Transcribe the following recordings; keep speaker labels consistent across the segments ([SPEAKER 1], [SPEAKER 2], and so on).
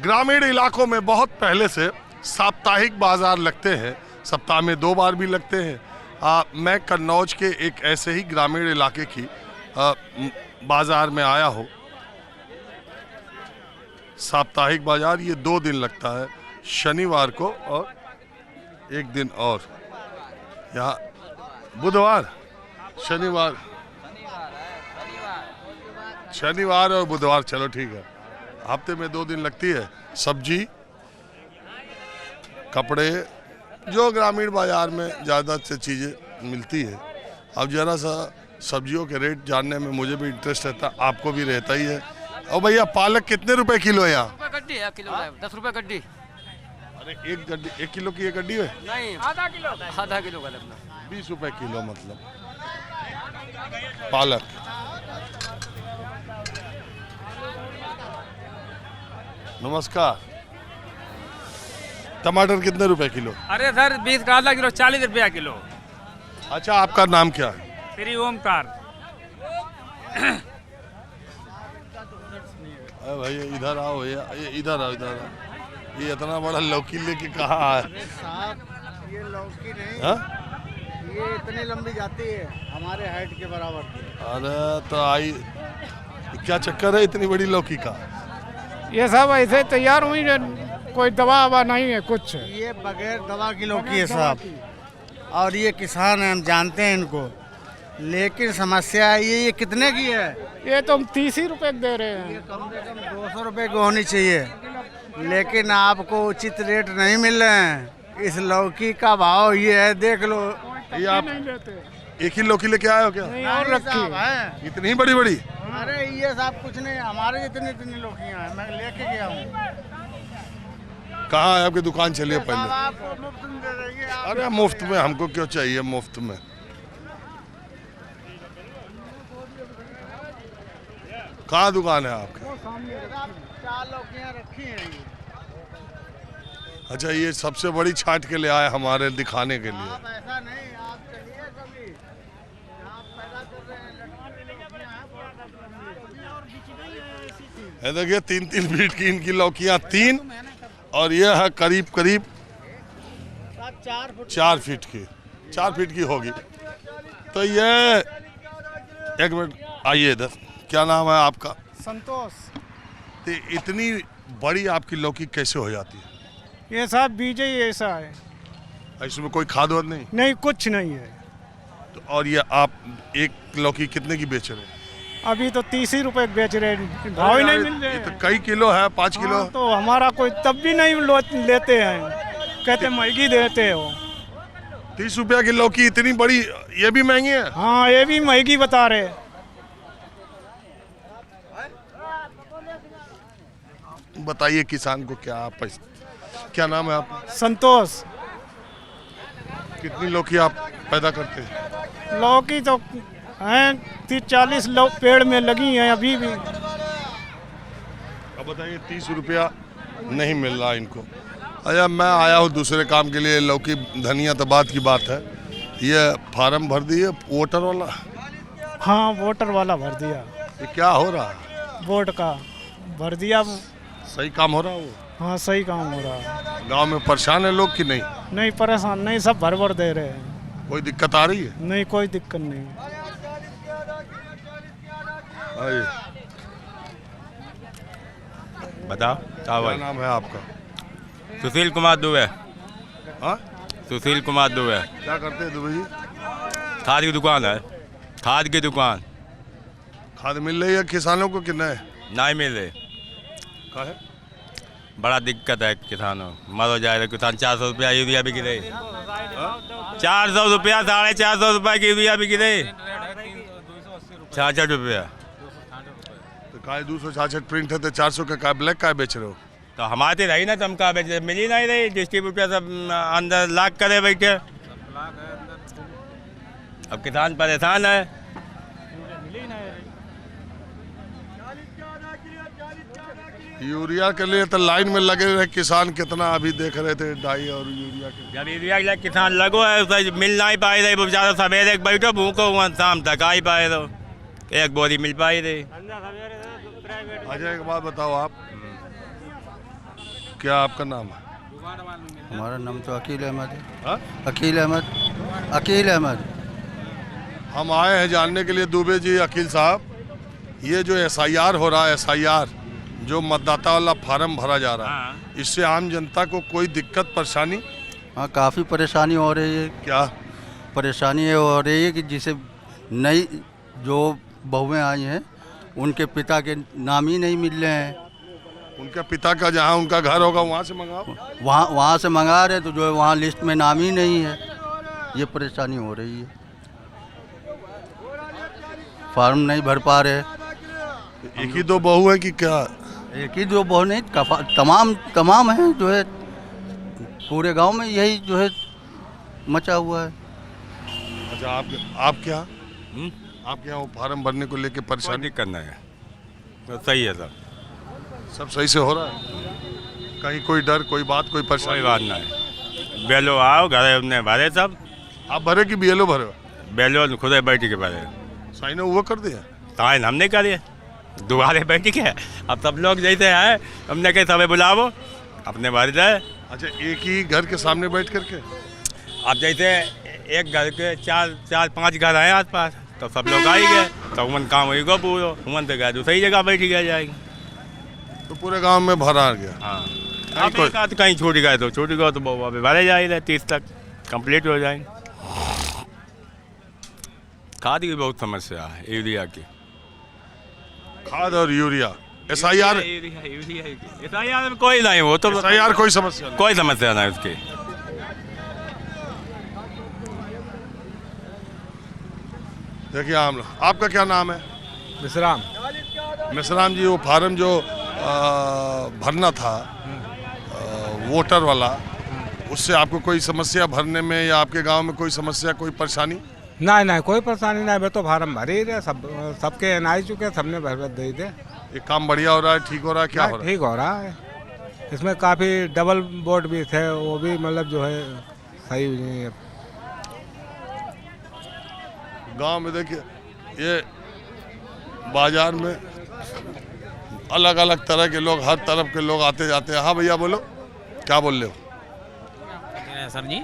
[SPEAKER 1] ग्रामीण इलाकों में बहुत पहले से साप्ताहिक बाजार लगते हैं, सप्ताह में 2 बार भी लगते हैं। मैं कन्नौज के एक ऐसे ही ग्रामीण इलाके की बाजार में आया हूँ। साप्ताहिक बाजार ये 2 दिन लगता है, शनिवार को और एक दिन और। यहाँ बुधवार, शनिवार और बुधवार, चलो ठीक है, हफ्ते में 2 दिन लगती है। सब्जी, कपड़े, जो ग्रामीण बाजार में ज़्यादा से चीज़ें मिलती है। अब ज़रा सा सब्जियों के रेट जानने में मुझे भी इंटरेस्ट रहता है, आपको भी रहता ही है। और भैया पालक कितने रुपए किलो है यहाँ?
[SPEAKER 2] गड्डी है, किलो 10 रुपए गड्डी।
[SPEAKER 1] अरे एक गड्डी, 1 किलो की एक गड्डी है?
[SPEAKER 2] नहीं, आधा किलो का लगना।
[SPEAKER 1] 20 रुपए किलो मतलब पालक। नमस्कार, टमाटर कितने रुपए किलो?
[SPEAKER 3] अरे सर 20 का आधा किलो 40 रुपया किलो।
[SPEAKER 1] अच्छा, आपका नाम क्या है?
[SPEAKER 3] श्री ओमकार।
[SPEAKER 1] अरे भैया इधर आओ भैया, इधर आओ, इधर आओ। ये इतना बड़ा लौकी लेके कहाँ आया?
[SPEAKER 4] साहब ये लौकी नहीं,
[SPEAKER 1] हा?
[SPEAKER 4] ये इतनी लंबी जाती है, हमारे हाइट के बराबर।
[SPEAKER 1] अरे तो आई, क्या चक्कर है इतनी बड़ी लौकी का?
[SPEAKER 5] ये सब ऐसे तैयार हुई, कोई दवा ववा नहीं है कुछ।
[SPEAKER 4] ये बगैर दवा की लौकी है साहब, और ये किसान हैं, हम जानते हैं इनको, लेकिन समस्या है ये कितने की है?
[SPEAKER 5] ये तो हम 30 ही रुपए दे रहे हैं।
[SPEAKER 4] ये कम से कम 200 रुपए की होनी चाहिए, लेकिन आपको उचित रेट नहीं मिल रहे हैं। इस लौकी का भाव ये है, देख लो।
[SPEAKER 1] ये आप
[SPEAKER 5] नहीं लेते।
[SPEAKER 1] एक ही लौकी लेके आए हो क्या?
[SPEAKER 5] नहीं और रखी
[SPEAKER 4] है।
[SPEAKER 1] इतनी बड़ी बड़ी?
[SPEAKER 4] अरे ये साहब कुछ नहीं, हमारे जितनी लौकियाँ हैं, मैं लेके गया हूँ।
[SPEAKER 1] कहाँ है आपकी दुकान? चलिए
[SPEAKER 4] साहब
[SPEAKER 1] पहले।
[SPEAKER 4] आपको मुफ्त में दे देंगे।
[SPEAKER 1] अरे मुफ्त में हमको क्यों चाहिए मुफ्त में? कहाँ दुकान है आपकी?
[SPEAKER 4] 4 लौकियाँ रखी हैं ये।
[SPEAKER 1] अच्छा, ये सबसे बड़ी छांट के ले आए हमारे दिखाने के लिए।
[SPEAKER 4] आप ऐसा नहीं, आप चलिए कभी, आप पैदा कर रहे हैं,
[SPEAKER 1] ये देखिए 3-3 फीट की इनकी लौकियाँ, 3 और ये है करीब 4 फीट की, 4 फीट की होगी। तो ये एक मिनट आइए इधर, क्या नाम है आपका?
[SPEAKER 5] संतोष।
[SPEAKER 1] तो इतनी बड़ी आपकी लौकी कैसे हो जाती है?
[SPEAKER 5] ये सब बीज ही ऐसा है,
[SPEAKER 1] इसमें कोई खाद वाद नहीं?
[SPEAKER 5] नहीं कुछ नहीं है।
[SPEAKER 1] तो और ये आप एक लौकी कितने की बेच रहे हैं?
[SPEAKER 5] अभी तो 30 ही रुपए बेच रहे हैं, भाव ही नहीं मिल रहे
[SPEAKER 1] ये तो
[SPEAKER 5] हैं।
[SPEAKER 1] कई किलो है, 5 किलो।
[SPEAKER 5] हाँ, तो हमारा कोई तब भी नहीं लेते हैं, कहते महंगी देते हो।
[SPEAKER 1] 30 रुपया की लौकी इतनी बड़ी, ये भी महंगी है?
[SPEAKER 5] हाँ ये भी महंगी बता रहे।
[SPEAKER 1] बताइए किसान को क्या नाम है आपका?
[SPEAKER 5] संतोष।
[SPEAKER 1] कितनी लौकी आप पैदा करते हैं?
[SPEAKER 5] लौकी तो हैं 30-40 पेड़ में लगी हैं अभी भी।
[SPEAKER 1] अब बताइए 30 रुपया नहीं मिल रहा इनको। अच्छा, मैं आया हूँ दूसरे काम के लिए, लौकी धनिया तो बात की बात है। ये फार्म भर दिए वोटर वाला?
[SPEAKER 5] हाँ वोटर वाला भर दिया।
[SPEAKER 1] ये क्या हो रहा है?
[SPEAKER 5] वोट का भर दिया।
[SPEAKER 1] सही काम हो रहा है वो?
[SPEAKER 5] हाँ सही काम हो रहा है।
[SPEAKER 1] गांव में परेशान है लोग कि नहीं?
[SPEAKER 5] नहीं परेशान नहीं, सब भर दे रहे हैं।
[SPEAKER 1] कोई दिक्कत आ रही है?
[SPEAKER 5] नहीं कोई दिक्कत नहीं।
[SPEAKER 1] आइए।
[SPEAKER 6] बताओ
[SPEAKER 1] क्या नाम है आपका?
[SPEAKER 6] सुशील कुमार दुबे।
[SPEAKER 1] हाँ,
[SPEAKER 6] सुशील कुमार दुबे।
[SPEAKER 1] क्या करते हैं दुबे जी?
[SPEAKER 6] खाद की दुकान है, खाद की दुकान।
[SPEAKER 1] खाद मिल रही है किसानों को कि नहीं?
[SPEAKER 6] नहीं मिल रही,
[SPEAKER 1] का है?
[SPEAKER 6] बड़ा दिक्कत है किसानों, मर जाएगा किसान। 400 रुपया यूरिया भी गिरे, 400 रुपया, 450 रुपया की यूरिया भी गिरे, 66 रुपया।
[SPEAKER 1] तो काय 266 प्रिंट है तो 400 का काय ब्लैक काय बेच रहे हो?
[SPEAKER 6] तो हमारे रही ना, तो हम कहा बेच, मिल ही नहीं रही। डिस्ट्रीब्यूटर सब अंदर लाख करे बैठे, अब किसान परेशान है।
[SPEAKER 1] यूरिया के लिए तो लाइन में लगे रहे किसान, कितना अभी देख रहे थे डाई और यूरिया के।
[SPEAKER 6] जब यूरिया के लिए किसान लगो है, तो मिल नहीं पाए रहे, बेचारा सवेरे बैठो भूखो हुआ, शाम तक आ ही पाए रहो, एक बोरी मिल पाई रही।
[SPEAKER 1] अच्छा एक बात बताओ आप, क्या आपका नाम है?
[SPEAKER 7] हमारा नाम तो अकील अहमद है।
[SPEAKER 1] हाँ?
[SPEAKER 7] अकील अहमद।
[SPEAKER 1] हम आए हैं जानने के लिए दुबे जी, अकील साहब, ये जो SIR हो रहा है, SIR जो मतदाता वाला फार्म भरा जा रहा है, इससे आम जनता को कोई दिक्कत परेशानी?
[SPEAKER 7] हाँ, काफ़ी परेशानी हो रही है।
[SPEAKER 1] क्या
[SPEAKER 7] परेशानी ये हो रही है कि जिसे नई जो बहुएं आई हैं उनके पिता के नाम ही नहीं मिल रहे हैं।
[SPEAKER 1] उनका पिता का जहाँ उनका घर होगा वहाँ से मंगाओ।
[SPEAKER 7] वहाँ से मंगा रहे तो जो है वहाँ लिस्ट में नाम ही नहीं है। ये परेशानी हो रही है, फार्म नहीं भर पा रहे।
[SPEAKER 1] एक ही दो बहू है कि क्या?
[SPEAKER 7] एक ही दो बहु नहीं, तमाम है जो है, पूरे गांव में यही जो है मचा हुआ है।
[SPEAKER 1] अच्छा, आप क्या आपके यहाँ वो फार्म भरने को लेके परेशानी?
[SPEAKER 6] दिक्कत नहीं है, तो सही है
[SPEAKER 1] सब सही से हो रहा है? कहीं कोई डर, कोई बात, कोई परेशानी?
[SPEAKER 6] कोई बात नहीं। बेलो आओ घर हमने भरे सब।
[SPEAKER 1] आप भरे कि BLO भरे?
[SPEAKER 6] बेलो खुद बैठ के भरे।
[SPEAKER 1] साइन वो कर दिया?
[SPEAKER 6] साइन हमने करे, दोबारे बैठ के। अब सब लोग जैसे हैं हमने कहे सब बुलावो अपने भर जाए।
[SPEAKER 1] अच्छा, एक ही घर के सामने बैठ करके?
[SPEAKER 6] अब जैसे एक घर के चार पांच घर हैं आस पास, तो सब लोग आ ही गए, तो उमन काम हुई गो पूरो उमन तो गए दूसरी जगह बैठ गया जाएगी,
[SPEAKER 1] तो पूरे गांव में भरा गया।
[SPEAKER 6] हाँ, अब एक आध कहीं छूट गए तो छूट गए, तो वो अभी भरे जाएंगे 30 तक कंप्लीट हो जाएंगे। खाद की बहुत समस्या है, यूरिया की।
[SPEAKER 1] खाद और यूरिया, SIR
[SPEAKER 6] में कोई नहीं, वो तो
[SPEAKER 1] SIR कोई समस्या नहीं।
[SPEAKER 6] कोई समस्या नहीं उसकी।
[SPEAKER 1] देखिए आपका क्या नाम है?
[SPEAKER 5] विश्राम।
[SPEAKER 1] मिश्राम जी, वो फार्म जो भरना था वोटर वाला, उससे आपको कोई समस्या भरने में, या आपके गांव में कोई समस्या, कोई परेशानी?
[SPEAKER 5] नहीं, कोई परेशानी नहीं, मैं तो फार्म भर ही रहे, सबके NI चुके, सबने भर दे दे।
[SPEAKER 1] ये काम बढ़िया हो रहा है, ठीक हो रहा है, क्या हो रहा है?
[SPEAKER 5] ठीक हो रहा है। इसमें काफ़ी डबल बोर्ड भी थे, वो भी मतलब जो है सही नहीं है।
[SPEAKER 1] गांव में देखिए, ये बाजार में अलग अलग तरह के लोग, हर तरफ के लोग आते जाते हैं। हाँ भैया बोलो, क्या बोल रहे हो?
[SPEAKER 3] सर जी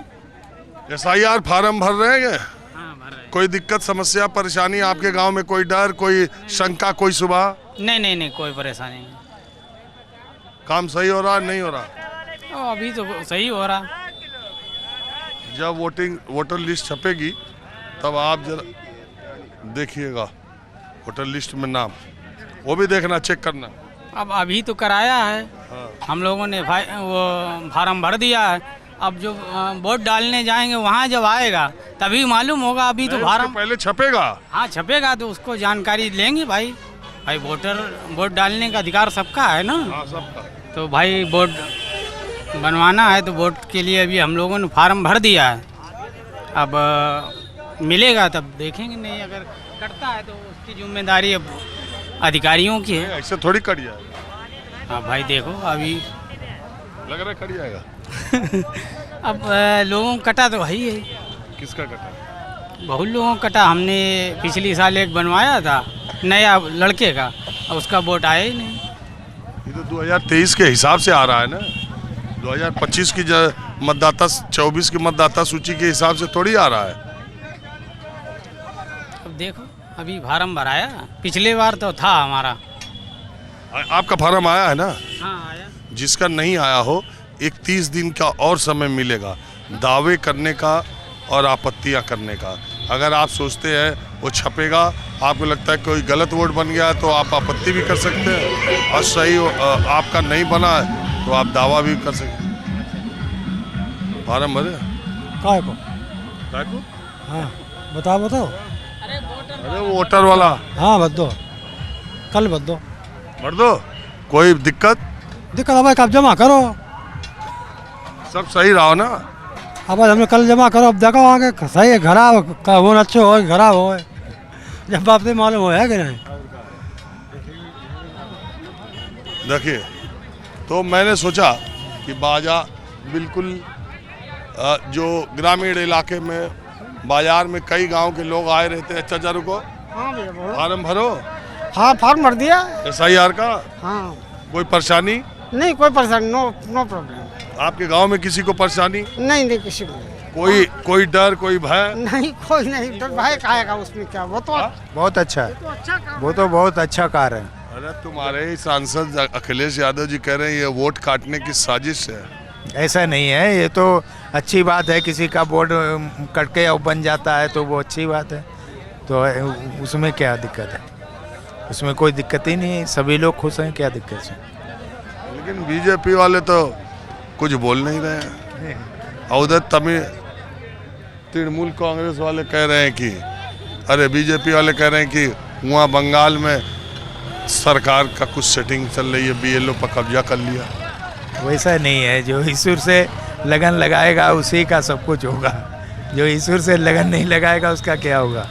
[SPEAKER 1] SIR फार्म भर रहे हैं?
[SPEAKER 3] हाँ भर रहे।
[SPEAKER 1] कोई दिक्कत, समस्या, परेशानी आपके गांव में? कोई डर, कोई शंका, कोई सुबह?
[SPEAKER 3] नहीं कोई परेशानी नहीं।
[SPEAKER 1] काम सही हो रहा है, नहीं हो रहा?
[SPEAKER 3] अभी तो सही हो रहा।
[SPEAKER 1] जब वोटर लिस्ट छपेगी तब आप जरा देखिएगा वोटर लिस्ट में नाम, वो भी देखना, चेक करना।
[SPEAKER 3] अब अभी तो कराया है।
[SPEAKER 1] हाँ।
[SPEAKER 3] हम लोगों ने वो फार्म भर दिया है। अब जो वोट डालने जाएंगे वहाँ जब आएगा तभी मालूम होगा। अभी तो फार्म
[SPEAKER 1] पहले छपेगा।
[SPEAKER 3] हाँ छपेगा तो उसको जानकारी लेंगे। भाई वोट डालने का अधिकार सबका है ना।
[SPEAKER 1] हाँ, सबका।
[SPEAKER 3] तो भाई वोट बनवाना है तो वोट के लिए अभी हम लोगों ने फार्म भर दिया है। अब मिलेगा तब देखेंगे, नहीं अगर कटता है तो उसकी जिम्मेदारी अब अधिकारियों की है।
[SPEAKER 1] ऐसे थोड़ी कट जाएगा।
[SPEAKER 3] हाँ भाई देखो अभी
[SPEAKER 1] लग रहा है कट जाएगा।
[SPEAKER 3] अब लोगों को कटा तो वही है।
[SPEAKER 1] किसका कटा?
[SPEAKER 3] बहुत लोगों को कटा। हमने पिछली साल एक बनवाया था नया लड़के का, उसका वोट आया ही नहीं।
[SPEAKER 1] ये तो 2023 के हिसाब से आ रहा है ना, 2025 की मतदाता 24 की मतदाता सूची के हिसाब से थोड़ी आ रहा है।
[SPEAKER 3] अब देखो अभी फार्म भराया, पिछले बार तो था हमारा।
[SPEAKER 1] आपका फार्म आया है ना?
[SPEAKER 3] हाँ आया।
[SPEAKER 1] जिसका नहीं आया हो, 31 दिन का और समय मिलेगा दावे करने का और आपत्तियां करने का। अगर आप सोचते हैं वो छपेगा, आपको लगता है कोई गलत वोट बन गया है, तो आप आपत्ति भी कर सकते हैं, और सही आपका नहीं बना है तो आप दावा भी कर सकते हैं। फार्म भरे?
[SPEAKER 5] काय को?
[SPEAKER 1] काय को?
[SPEAKER 5] हाँ बताओ।
[SPEAKER 1] अरे वोटर वाला।
[SPEAKER 5] हाँ भर दो, कल भर दो।
[SPEAKER 1] भर दो, कोई दिक्कत?
[SPEAKER 5] भाई कब जमा करो,
[SPEAKER 1] सब सही रहा ना?
[SPEAKER 5] अब हमने कल जमा करो, अब देखो आगे सही है खराब हो, अच्छे हो खराब हो, जब आपसे मालूम हो है कि नहीं।
[SPEAKER 1] देखिए, तो मैंने सोचा कि बाजार बिल्कुल जो ग्रामीण इलाके में बाजार में कई गांव के लोग आए रहते हैं। अच्छा रुको, फार्म भरो।
[SPEAKER 5] हाँ फार्म भर दिया।
[SPEAKER 1] SIR का
[SPEAKER 5] हाँ
[SPEAKER 1] कोई परेशानी?
[SPEAKER 8] नहीं कोई परेशानी, नो नो प्रॉब्लम।
[SPEAKER 1] आपके गांव में किसी को परेशानी?
[SPEAKER 8] नहीं नहीं किसी को नहीं।
[SPEAKER 1] कोई डर, कोई भय?
[SPEAKER 8] नहीं कोई नहीं, डर भाई खाएगा उसमें क्या, वो तो
[SPEAKER 9] बहुत अच्छा है,
[SPEAKER 8] तो अच्छा काम
[SPEAKER 9] वो तो बहुत अच्छा कार्य है।
[SPEAKER 1] अरे तुम्हारे ही सांसद अखिलेश यादव जी कह रहे हैं ये वोट काटने की साजिश है।
[SPEAKER 9] ऐसा नहीं है, ये तो अच्छी बात है, किसी का बोर्ड कट के अब बन जाता है तो वो अच्छी बात है, तो उसमें क्या दिक्कत है? उसमें कोई दिक्कत ही नहीं है, सभी लोग खुश हैं, क्या दिक्कत है?
[SPEAKER 1] लेकिन बीजेपी वाले तो कुछ बोल नहीं रहे हैं। और उधर तृणमूल कांग्रेस वाले कह रहे हैं कि अरे बीजेपी वाले कह रहे हैं कि वहाँ बंगाल में सरकार का कुछ सेटिंग चल रही है, बीएलओ पर कब्जा कर लिया।
[SPEAKER 9] वैसा नहीं है, जो ईश्वर से लगन लगाएगा उसी का सब कुछ होगा, जो ईश्वर से लगन नहीं लगाएगा उसका क्या होगा?